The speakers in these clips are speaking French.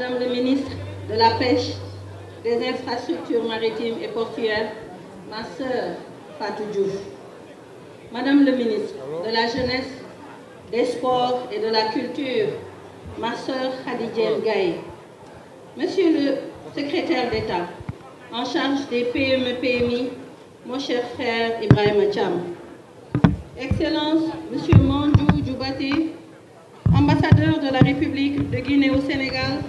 Madame le ministre de la Pêche, des Infrastructures maritimes et portuaires, ma sœur Fatou Diouf. Madame le ministre de la Jeunesse, des Sports et de la Culture, ma sœur Khadija Gaye. Monsieur le secrétaire d'État, en charge des PME-PMI, mon cher frère Ibrahim Cham. Excellence, Monsieur Mandou Djoubaté, ambassadeur de la République de Guinée au Sénégal,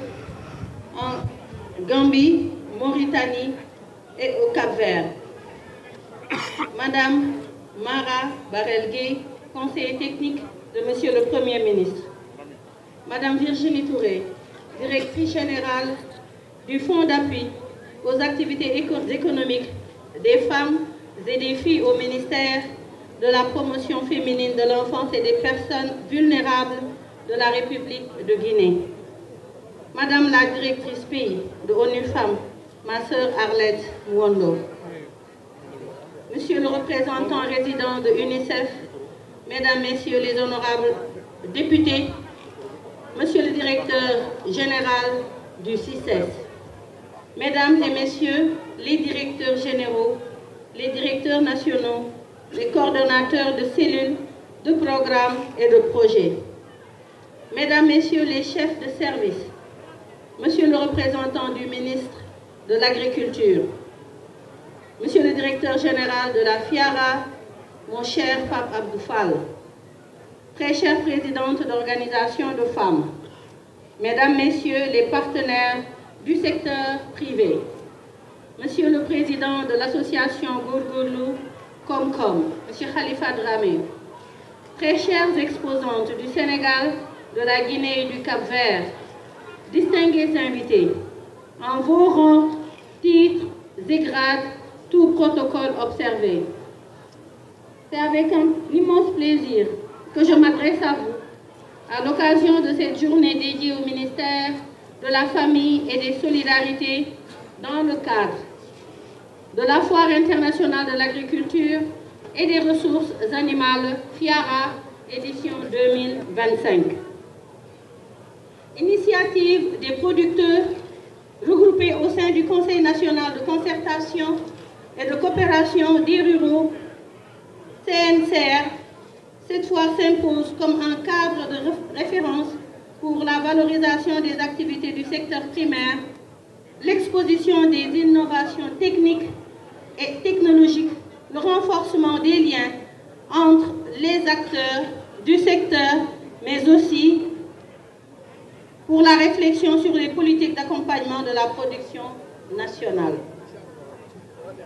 en Gambie, Mauritanie et au Cap-Vert. Madame Mara Barelgué, conseiller technique de Monsieur le Premier ministre. Madame Virginie Touré, directrice générale du Fonds d'appui aux activités économiques des femmes et des filles au ministère de la promotion féminine de l'enfance et des personnes vulnérables de la République de Guinée. Madame la directrice pays de ONU Femmes, ma sœur Arlette Mwondo. Monsieur le représentant résident de UNICEF, Mesdames, Messieurs les honorables députés, Monsieur le directeur général du CICES, Mesdames et Messieurs les directeurs généraux, les directeurs nationaux, les coordonnateurs de cellules, de programmes et de projets, Mesdames, Messieurs les chefs de service, Monsieur le représentant du ministre de l'Agriculture, Monsieur le directeur général de la FIARA, mon cher Pape Abdoufal, très chère présidente d'organisation de femmes, Mesdames, Messieurs les partenaires du secteur privé, Monsieur le président de l'association Gourgourlou Comcom, Monsieur Khalifa Dramé, très chères exposantes du Sénégal, de la Guinée et du Cap-Vert, distingués invités, en vos rangs, titres et grades, tout protocole observé. C'est avec un immense plaisir que je m'adresse à vous à l'occasion de cette journée dédiée au ministère de la Famille et des Solidarités dans le cadre de la Foire internationale de l'agriculture et des ressources animales FIARA édition 2025. Initiative des producteurs regroupés au sein du Conseil national de concertation et de coopération des ruraux, CNCR, cette fois s'impose comme un cadre de référence pour la valorisation des activités du secteur primaire, l'exposition des innovations techniques et technologiques, le renforcement des liens entre les acteurs du secteur, mais aussi pour la réflexion sur les politiques d'accompagnement de la production nationale.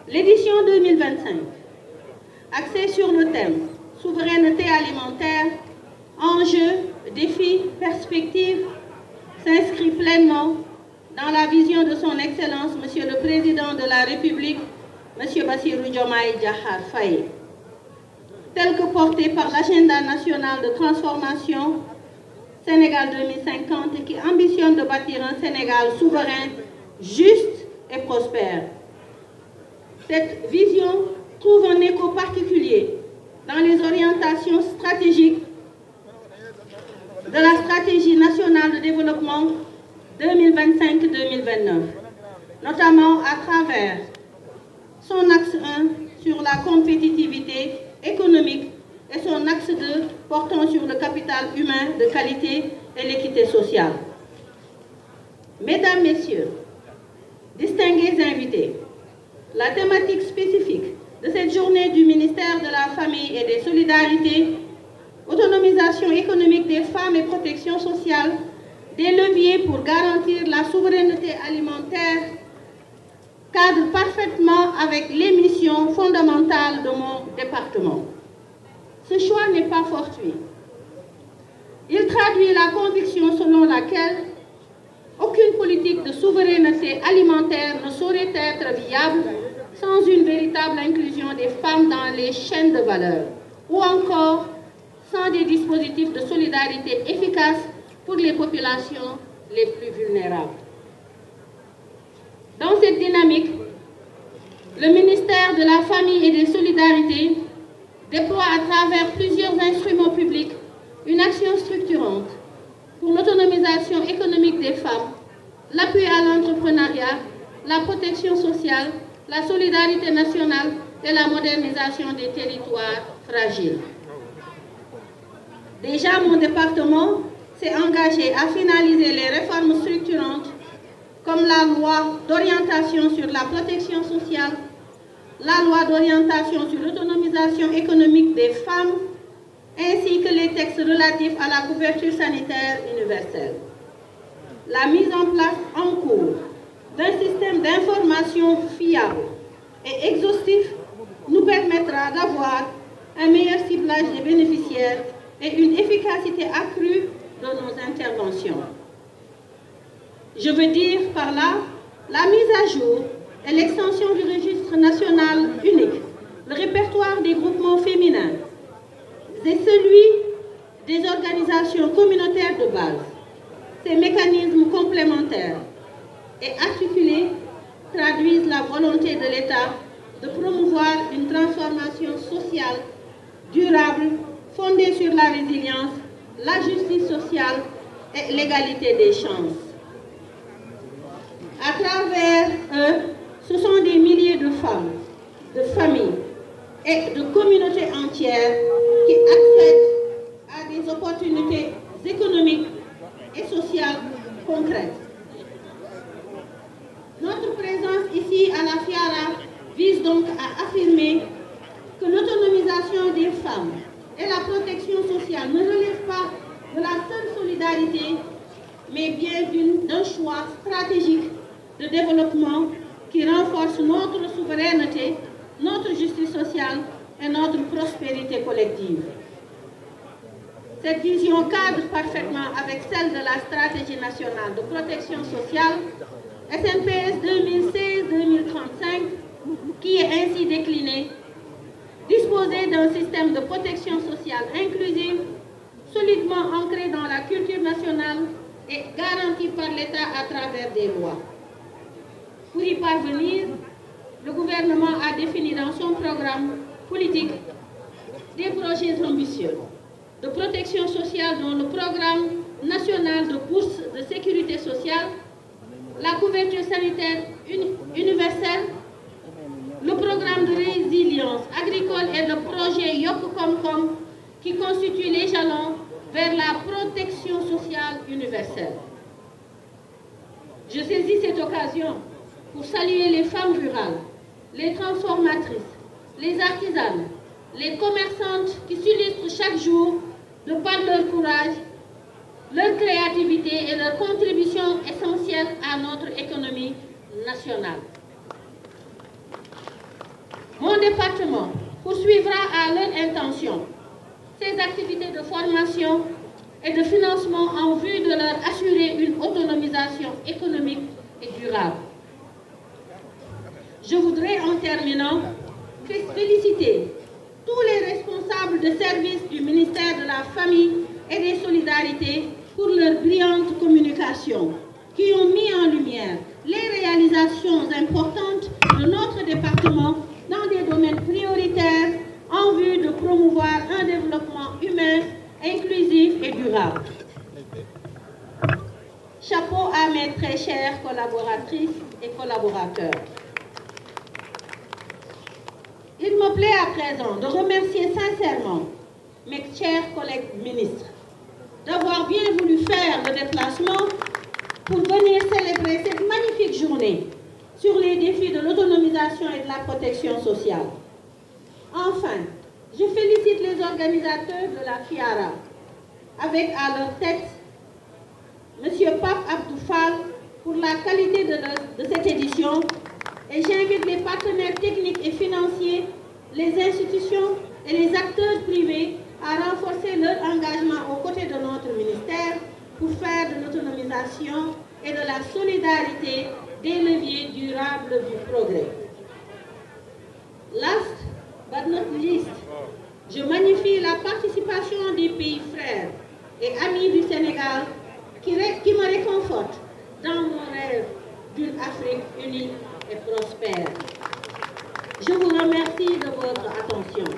L'édition 2025, axée sur le thème « Souveraineté alimentaire, enjeux, défis, perspectives », s'inscrit pleinement dans la vision de son Excellence, Monsieur le Président de la République, Monsieur Bassirou Diomaye Diakhar Faye, tel que porté par l'agenda national de transformation Sénégal 2050 qui ambitionne de bâtir un Sénégal souverain, juste et prospère. Cette vision trouve un écho particulier dans les orientations stratégiques de la stratégie nationale de développement 2025-2029, notamment à travers son axe 1 sur la compétitivité économique et son axe 2 portant sur le capital humain de qualité et l'équité sociale. Mesdames, Messieurs, distingués invités, la thématique spécifique de cette journée du ministère de la Famille et des Solidarités, autonomisation économique des femmes et protection sociale, des leviers pour garantir la souveraineté alimentaire, cadre parfaitement avec les missions fondamentales de mon département. Ce choix n'est pas fortuit. Il traduit la conviction selon laquelle aucune politique de souveraineté alimentaire ne saurait être viable sans une véritable inclusion des femmes dans les chaînes de valeur, ou encore sans des dispositifs de solidarité efficaces pour les populations les plus vulnérables. Dans cette dynamique, le ministère de la Famille et des Solidarités déploie à travers plusieurs instruments publics une action structurante pour l'autonomisation économique des femmes, l'appui à l'entrepreneuriat, la protection sociale, la solidarité nationale et la modernisation des territoires fragiles. Déjà, mon département s'est engagé à finaliser les réformes structurantes comme la loi d'orientation sur la protection sociale, la loi d'orientation sur l'autonomisation économique des femmes, ainsi que les textes relatifs à la couverture sanitaire universelle. La mise en place en cours d'un système d'information fiable et exhaustif nous permettra d'avoir un meilleur ciblage des bénéficiaires et une efficacité accrue de nos interventions. Je veux dire par là la mise à jour et l'extension du registre national unique, le répertoire des groupements féminins et celui des organisations communautaires de base. Ces mécanismes complémentaires et articulés traduisent la volonté de l'État de promouvoir une transformation sociale durable fondée sur la résilience, la justice sociale et l'égalité des chances. À travers eux, ce sont des milliers de femmes, de familles et de communautés entières qui accèdent à des opportunités économiques et sociales concrètes. Notre présence ici à la FIARA vise donc à affirmer que l'autonomisation des femmes et la protection sociale ne relèvent pas de la seule solidarité, mais bien d'un choix stratégique de développement qui renforce notre souveraineté, notre justice sociale et notre prospérité collective. Cette vision cadre parfaitement avec celle de la stratégie nationale de protection sociale SNPS 2016-2035, qui est ainsi déclinée: disposer d'un système de protection sociale inclusive, solidement ancré dans la culture nationale et garanti par l'État à travers des lois. Pour y parvenir, le gouvernement a défini dans son programme politique des projets ambitieux de protection sociale, dont le programme national de bourse de sécurité sociale, la couverture sanitaire universelle, le programme de résilience agricole et le projet Yok Kom qui constituent les jalons vers la protection sociale universelle. Je saisis cette occasion pour saluer les femmes rurales, les transformatrices, les artisanes, les commerçantes qui s'illustrent chaque jour de par leur courage, leur créativité et leur contribution essentielle à notre économie nationale. Mon département poursuivra à leur intention ces activités de formation et de financement en vue de leur assurer une autonomisation économique et durable. Je voudrais en terminant féliciter tous les responsables de services du ministère de la Famille et des Solidarités pour leur brillante communication, qui ont mis en lumière les réalisations importantes de notre département dans des domaines prioritaires en vue de promouvoir un développement humain, inclusif et durable. Chapeau à mes très chères collaboratrices et collaborateurs. Il me plaît à présent de remercier sincèrement mes chers collègues ministres d'avoir bien voulu faire le déplacement pour venir célébrer cette magnifique journée sur les défis de l'autonomisation et de la protection sociale. Enfin, je félicite les organisateurs de la FIARA, avec à leur tête M. Pape Abdou Fall, pour la qualité de cette édition, et j'invite les partenaires techniques et financiers, les institutions et les acteurs privés à renforcer leur engagement aux côtés de notre ministère pour faire de l'autonomisation et de la solidarité des leviers durables du progrès. Last but not least, je magnifie la participation des pays frères et amis du Sénégal qui me réconforte dans mon rêve d'une Afrique unie et prospère. Je vous remercie de votre attention.